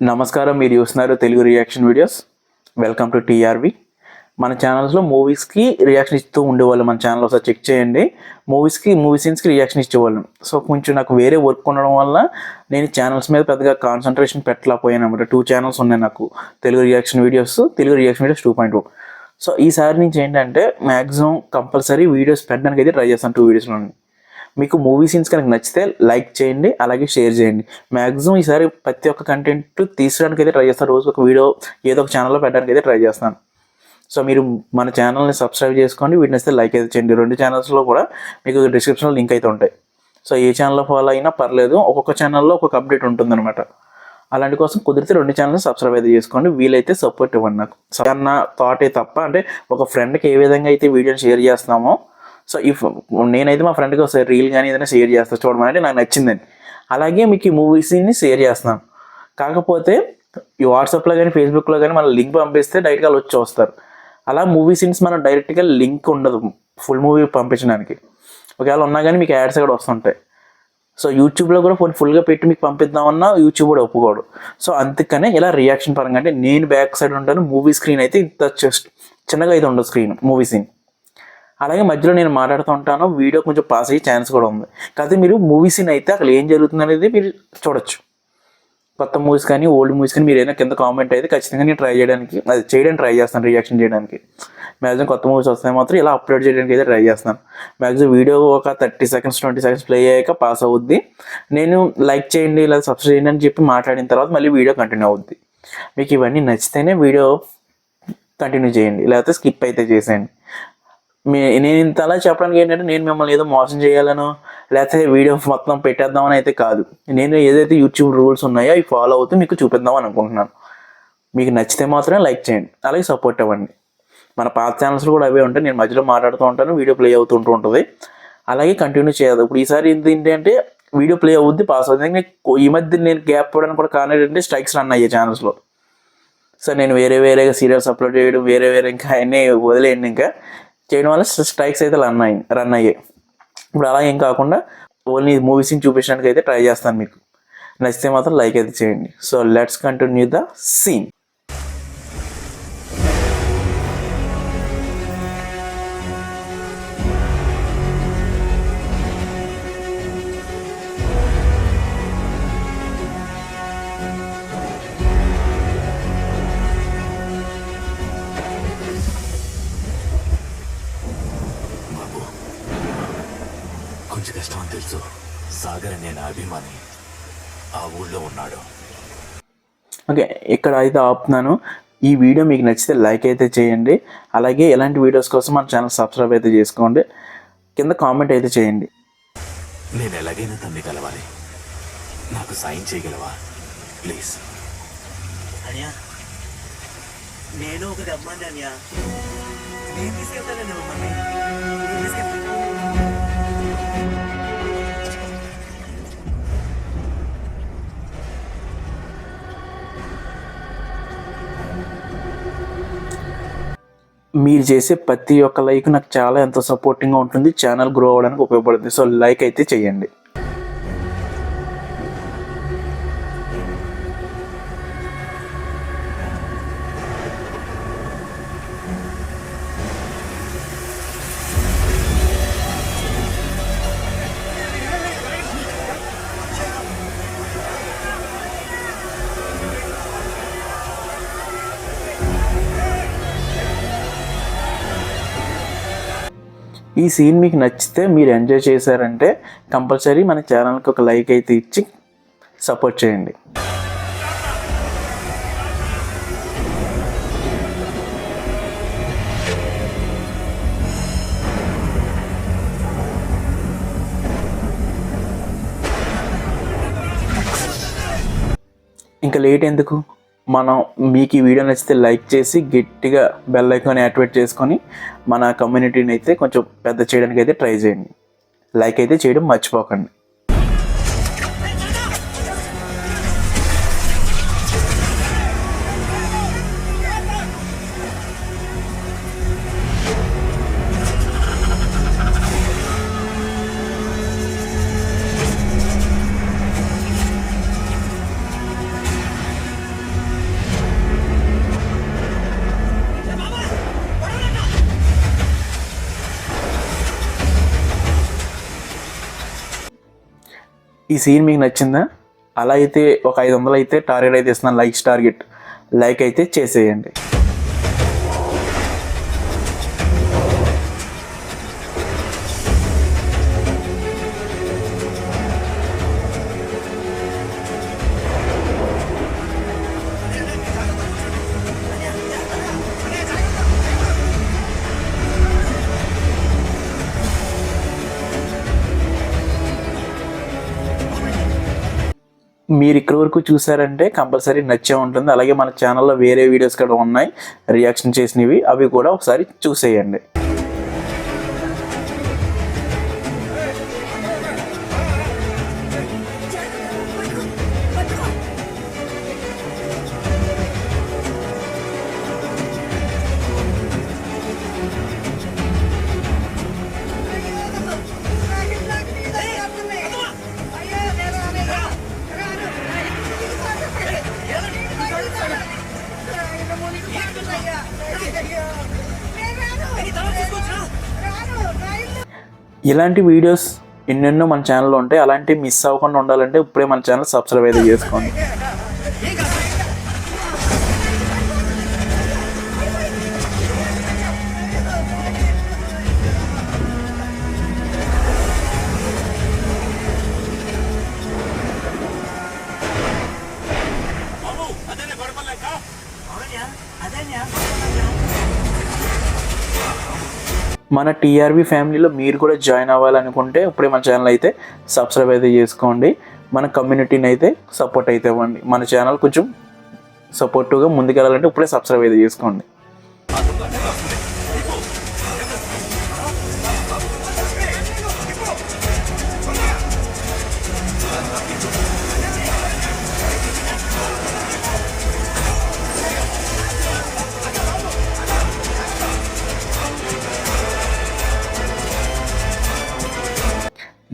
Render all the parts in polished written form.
నమస్కారం. మీరు చూస్తున్నారు Telugu reaction videos. Welcome to TRV. మన ఛానల్స్లో మూవీస్కి రియాక్షన్ ఇస్తూ ఉండేవాళ్ళు. మన ఛానల్ ఒకసారి చెక్ చేయండి. మూవీ సీన్స్కి రియాక్షన్ ఇచ్చేవాళ్ళం. సో కొంచెం నాకు వేరే వర్క్ ఉండడం వల్ల నేను ఛానల్స్ మీద పెద్దగా కాన్సన్ట్రేషన్ పెట్టలేకపోయాను అనమాట. 2 ఛానల్స్ ఉన్నాయి నాకు, తెలుగు రియాక్షన్ వీడియోస్ 2.0. సో ఈసారి నుంచి ఏంటంటే మ్యాక్సిమం కంపల్సరీ వీడియోస్ పెట్టడానికి అయితే ట్రై చేస్తాను. 2 వీడియోస్లో మీకు మూవీ సీన్స్ కనుక నచ్చితే లైక్ చేయండి, అలాగే షేర్ చేయండి. మ్యాక్సిమం ఈసారి ప్రతి ఒక్క కంటెంట్ తీసడానికి అయితే ట్రై చేస్తాను. రోజు ఒక వీడియో ఏదో ఒక ఛానల్లో పెట్టడానికి అయితే ట్రై చేస్తాను. సో మీరు మన ఛానల్ని సబ్స్క్రైబ్ చేసుకోండి, వీటిని వస్తే లైక్ అయితే చేయండి. 2 ఛానల్స్లో కూడా మీకు డిస్క్రిప్షన్లో లింక్ అయితే ఉంటాయి. సో ఏ ఛానల్లో ఫాలో అయినా పర్లేదు, ఒక్కొక్క ఛానల్లో ఒక్కొక్క అప్డేట్ ఉంటుందన్నమాట. అలాంటి కోసం కుదిరితే 2 ఛానల్ని సబ్స్క్రైబ్ అయితే చేసుకోండి. వీలైతే సపోర్ట్ ఇవ్వండి నాకు. అన్న థాటే తప్ప, అంటే ఒక ఫ్రెండ్కి ఏ విధంగా అయితే వీడియోని షేర్ చేస్తున్నామో, సో నేనైతే మా ఫ్రెండ్కి ఒకసారి రీల్ కానీ ఏదైనా షేర్ చేస్తాను చూడమని, నాకు నచ్చిందని. అలాగే మీకు ఈ మూవీస్ని షేర్ చేస్తున్నాను. కాకపోతే ఈ వాట్సాప్లో కానీ ఫేస్బుక్లో కానీ మన లింక్ పంపిస్తే డైరెక్ట్గా వాళ్ళు వచ్చి చూస్తారు. అలా మూవీ సీన్స్ మనం డైరెక్ట్గా లింక్ ఉండదు ఫుల్ మూవీ పంపించడానికి. ఒకవేళ ఉన్నా కానీ మీకు యాడ్స్ కూడా వస్తుంటాయి. సో యూట్యూబ్లో కూడా ఫుల్గా పెట్టి మీకు పంపిద్దామన్నా యూట్యూబ్ కూడా ఒప్పుకోడు. సో అందుకనే ఇలా రియాక్షన్ పరంగా, అంటే నేను బ్యాక్ సైడ్ ఉంటాను, మూవీ స్క్రీన్ అయితే ఇంత చిన్నగా అయితే ఉండదు స్క్రీన్ మూవీ సీన్. అలాగే మధ్యలో నేను మాట్లాడుతూ ఉంటాను, వీడియో కొంచెం పాస్ అయ్యే ఛాన్స్ కూడా ఉంది. కాకపోతే మీరు మూవీ సీన్ అయితే అక్కడ ఏం జరుగుతుంది అనేది మీరు చూడొచ్చు. కొత్త మూవీస్ కానీ ఓల్డ్ మూవీస్ కానీ మీరు ఏదైనా కింద కామెంట్ అయితే ఖచ్చితంగా నేను చేయడానికి ట్రై చేస్తాను, రియాక్షన్ చేయడానికి. మ్యాక్సిమం కొత్త మూవీస్ వస్తాయి మాత్రం ఇలా అప్లోడ్ చేయడానికి అయితే ట్రై చేస్తాను. మ్యాక్సిమం వీడియో ఒక 30 సెకండ్స్ 20 సెకండ్స్ ప్లే అయ్యాక పాస్ అవుద్ది. నేను లైక్ చేయండి లేదా సబ్స్క్రైబ్ చేయండి అని చెప్పి మాట్లాడిన తర్వాత మళ్ళీ వీడియో కంటిన్యూ అవుద్ది. మీకు ఇవన్నీ నచ్చితేనే వీడియో కంటిన్యూ చేయండి, లేకపోతే స్కిప్ అయితే చేసేయండి. నేను ఇంత అలా చెప్పడానికి ఏంటంటే నేను మిమ్మల్ని ఏదో మోసం చేయాలనో లేకపోతే వీడియో మొత్తం పెట్టేద్దామని అయితే కాదు. నేను ఏదైతే యూట్యూబ్ రూల్స్ ఉన్నాయో అవి ఫాలో అవుతూ మీకు చూపిద్దామని అనుకుంటున్నాను. మీకు నచ్చితే మాత్రమే లైక్ చేయండి, అలాగే సపోర్ట్ ఇవ్వండి. మన పాత ఛానల్స్లో కూడా అవే ఉంటాయి. నేను మధ్యలో మాట్లాడుతూ ఉంటాను, వీడియో ప్లే అవుతుంటూ ఉంటుంది. అలాగే కంటిన్యూ చేయదు. ఇప్పుడు ఈసారి ఏంటంటే వీడియో ప్లే అవుద్ది, పాస్ అవుతుంది. ఈ మధ్య నేను గ్యాప్ పోవడానికి కూడా కారణం ఏంటంటే స్ట్రైక్స్ రన్ అయ్యాయి ఛానల్స్లో. సో నేను వేరేగా సీరియల్స్ అప్లోడ్ చేయడం, వేరే ఇంకా అన్నీ వదిలేయండి. ఇంకా చేయడం వల్ల స్ట్రైక్స్ అయితే రన్ అయ్యాయి. ఇప్పుడు అలా ఏం కాకుండా ఓన్లీ మూవీస్ని చూపించడానికి అయితే ట్రై చేస్తాను. మీకు నచ్చితే మాత్రం లైక్ అయితే చేయండి. So let's continue the scene. కొంచెం కష్టం అని తెలుసు. సాగర్ అనే నా అభిమాని ఆ ఊళ్ళో ఉన్నాడు. ఓకే, ఇక్కడ అయితే ఆపుతున్నాను. ఈ వీడియో మీకు నచ్చితే లైక్ అయితే చేయండి. అలాగే ఎలాంటి వీడియోస్ కోసం మన ఛానల్ సబ్స్క్రైబ్ అయితే చేసుకోండి. కింద కామెంట్ అయితే చేయండి. నేను ఎలాగైనా తన్ని కలవాలి. నాకు సాయం చేయగలవా ప్లీజ్? అనియా, నేను ఒక అమ్మాయిని అనియా, నేను తీసుకెళ్తానండి మమ్మల్ని. మీరు చేసే ప్రతి ఒక్క లైక్ నాకు చాలా ఎంతో సపోర్టింగ్గా ఉంటుంది, ఛానల్ గ్రో అవ్వడానికి ఉపయోగపడుతుంది. సో లైక్ అయితే చేయండి. ఈ సీన్ మీకు నచ్చితే, మీరు ఎంజాయ్ చేశారంటే కంపల్సరీ మన ఛానల్కి ఒక లైక్ అయితే ఇచ్చి సపోర్ట్ చేయండి. ఇంకా లేట్ ఎందుకు, మనం మీకు ఈ వీడియో నచ్చితే లైక్ చేసి గట్టిగా బెల్ ఐకాన్ యాక్టివేట్ చేసుకొని మన కమ్యూనిటీని అయితే కొంచెం పెద్ద చేయడానికి అయితే ట్రై చేయండి. లైక్ అయితే చేయడం మర్చిపోకండి. ఈ సీన్ మీకు నచ్చిందా? అలా అయితే ఒక 500 అయితే టార్గెట్ అయితే ఇస్తున్నాను, లైక్స్ టార్గెట్. లైక్ అయితే చేసేయండి. మీరు ఇక్కడ వరకు చూసారంటే కంపల్సరీ నచ్చే ఉంటుంది. అలాగే మన ఛానల్లో వేరే వీడియోస్ కూడా ఉన్నాయి రియాక్షన్ చేసినవి, అవి కూడా ఒకసారి చూసేయండి. ఇలాంటి వీడియోస్ ఎన్నెన్నో మన ఛానల్లో ఉంటాయి. అలాంటివి మిస్ అవ్వకుండా ఉండాలంటే ఇప్పుడే మన ఛానల్ సబ్స్క్రైబ్ అయితే చేసుకోండి. మన టీఆర్వీ ఫ్యామిలీలో మీరు కూడా జాయిన్ అవ్వాలనుకుంటే ఇప్పుడే మన ఛానల్ అయితే సబ్స్క్రైబ్ అయితే చేసుకోండి. మన కమ్యూనిటీని అయితే సపోర్ట్ అయితే ఇవ్వండి. మన ఛానల్ కొంచెం సపోర్టివ్గా ముందుకెళ్ళాలంటే ఇప్పుడే సబ్స్క్రైబ్ అయితే చేసుకోండి.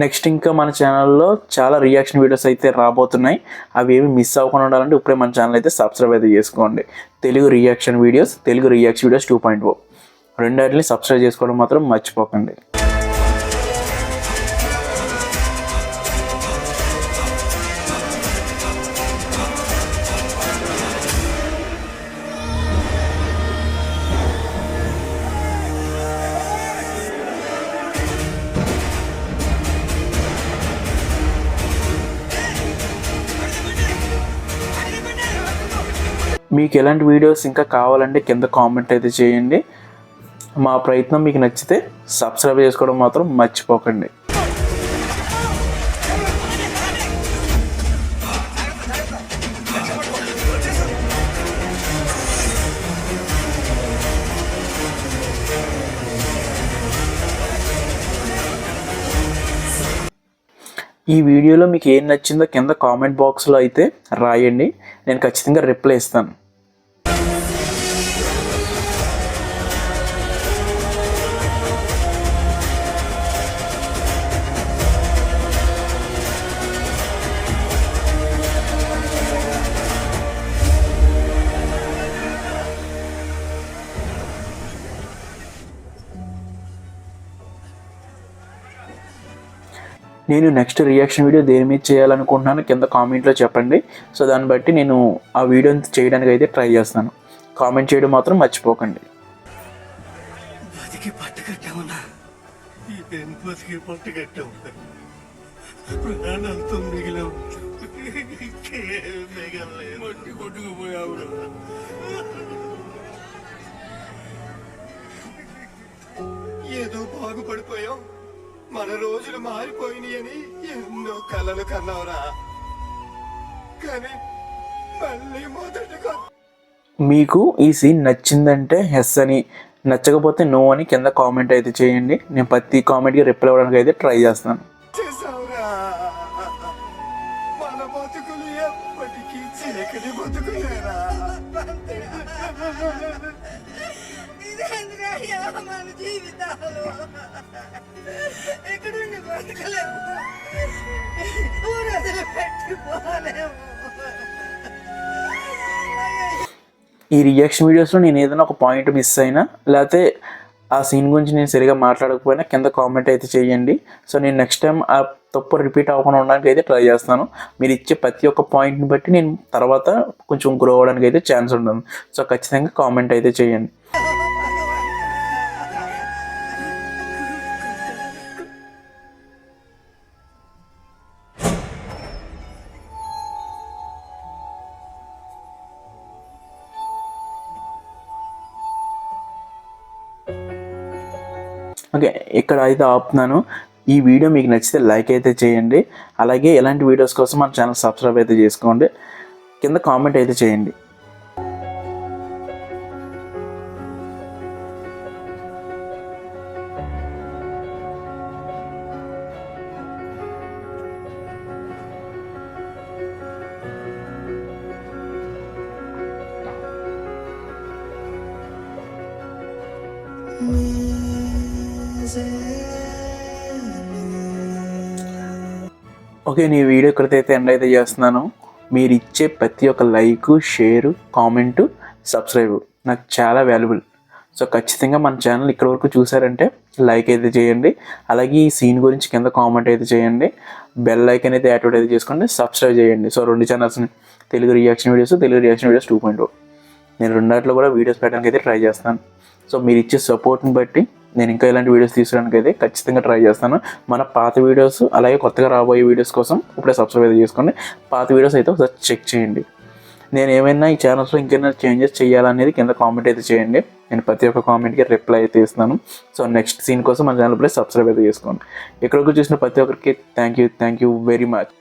నెక్స్ట్ ఇంకా మన ఛానల్లో చాలా రియాక్షన్ వీడియోస్ అయితే రాబోతున్నాయి. అవి ఏమి మిస్ అవ్వకుండా ఉండాలంటే ఇప్పుడే మన ఛానల్ అయితే సబ్స్క్రైబ్ అయితే చేసుకోండి. తెలుగు రియాక్షన్ వీడియోస్ 2.0 రెండాటిని సబ్స్క్రైబ్ చేసుకోవడం మాత్రం మర్చిపోకండి. మీకు ఎలాంటి వీడియోస్ ఇంకా కావాలంటే కింద కామెంట్ అయితే చేయండి. మా ప్రయత్నం మీకు నచ్చితే సబ్స్క్రైబ్ చేసుకోవడం మాత్రం మర్చిపోకండి. ఈ వీడియోలో మీకు ఏం నచ్చిందో కింద కామెంట్ బాక్స్లో అయితే రాయండి, నేను ఖచ్చితంగా రిప్లై ఇస్తాను. నేను నెక్స్ట్ రియాక్షన్ వీడియో దేని మీద చేయాలనుకుంటున్నాను కింద కామెంట్లో చెప్పండి. సో దాన్ని బట్టి నేను ఆ వీడియోని చేయడానికి అయితే ట్రై చేస్తాను. కామెంట్ చేయడం మాత్రం మర్చిపోకండి. బతికి పట్టుకట్టామన్నా బతికి పట్టుకట్టాము, ప్రాణాలతో మిగిలాము, మట్టి కొట్టుకుపోయావు. ఏదో బాగుపడిపోయాం, మన రోజులు మారిపోయినాయని ఎన్నో కలలు కన్నావురా, కానీ మళ్ళీ మొదటిగా. మీకు ఈ సీన్ నచ్చిందంటే ఎస్ అని, నచ్చకపోతే నో అని కింద కామెంట్ అయితే చేయండి. నేను ప్రతి కామెంట్కి రిప్లై అవ్వడానికి అయితే ట్రై చేస్తాను. చేసావురా, మన బతుకులు ఎప్పటికీ చీకటి బతుకులేరా. మన జీవితాలు ఎక్కడుండి బతకలేము, ఊరదులు పెట్టిపోలేము. ఈ రియాక్షన్ వీడియోస్లో నేను ఏదైనా ఒక పాయింట్ మిస్ అయినా లేకపోతే ఆ సీన్ గురించి నేను సరిగా మాట్లాడకపోయినా కింద కామెంట్ అయితే చేయండి. సో నేను నెక్స్ట్ టైం ఆ తప్పు రిపీట్ అవ్వకుండా ఉండడానికి అయితే ట్రై చేస్తాను. మీరు ఇచ్చే ప్రతి ఒక్క పాయింట్ని బట్టి నేను తర్వాత కొంచెం గ్రో అవ్వడానికి అయితే ఛాన్స్ ఉంటుంది. సో ఖచ్చితంగా కామెంట్ అయితే చేయండి. ఓకే, ఇక్కడ అయితే ఆపుతున్నాను. ఈ వీడియో మీకు నచ్చితే లైక్ అయితే చేయండి. అలాగే ఎలాంటి వీడియోస్ కోసం మన ఛానల్ సబ్స్క్రైబ్ అయితే చేసుకోండి. కింద కామెంట్ అయితే చేయండి. ఓకే, నీ వీడియో ఇక్కడైతే ఎండ్ అయితే చేస్తున్నాను. మీరు ఇచ్చే ప్రతి ఒక్క లైక్, షేరు, కామెంటు, సబ్స్క్రైబ్ నాకు చాలా వాల్యుబుల్. సో ఖచ్చితంగా మన ఛానల్ ఇక్కడ వరకు చూసారంటే లైక్ అయితే చేయండి. అలాగే ఈ సీన్ గురించి కింద కామెంట్ అయితే చేయండి. బెల్ ఐకాన్ అయితే యాక్టివేట్ అయితే చేసుకోండి. సబ్స్క్రైబ్ చేయండి. సో 2 ఛానల్స్ని, తెలుగు రియాక్షన్ వీడియోస్ 2.0. నేను రెండాట్లో కూడా వీడియోస్ పెట్టడానికి అయితే ట్రై చేస్తాను. సో మీరు ఇచ్చే సపోర్ట్ని బట్టి నేను ఇంకా ఇలాంటి వీడియోస్ తీసుకోవడానికి అయితే ఖచ్చితంగా ట్రై చేస్తాను. మన పాత వీడియోస్ అలాగే కొత్తగా రాబోయే వీడియోస్ కోసం ఇప్పుడే సబ్స్క్రైబ్ అయితే చేసుకోండి. పాత వీడియోస్ అయితే ఒకసారి చెక్ చేయండి. నేను ఏమైనా ఈ ఛానల్స్లో ఇంకేమైనా చేంజెస్ చేయాలనేది కింద కామెంట్ అయితే చేయండి. నేను ప్రతి ఒక్క కామెంట్కి రిప్లై అయితే ఇస్తున్నాను. సో నెక్స్ట్ సీన్ కోసం మన ఛానల్ ఇప్పుడే సబ్స్క్రైబ్ అయితే చేసుకోండి. ఇక్కడికి చూసిన ప్రతి ఒక్కరికి థ్యాంక్ యూ వెరీ మచ్.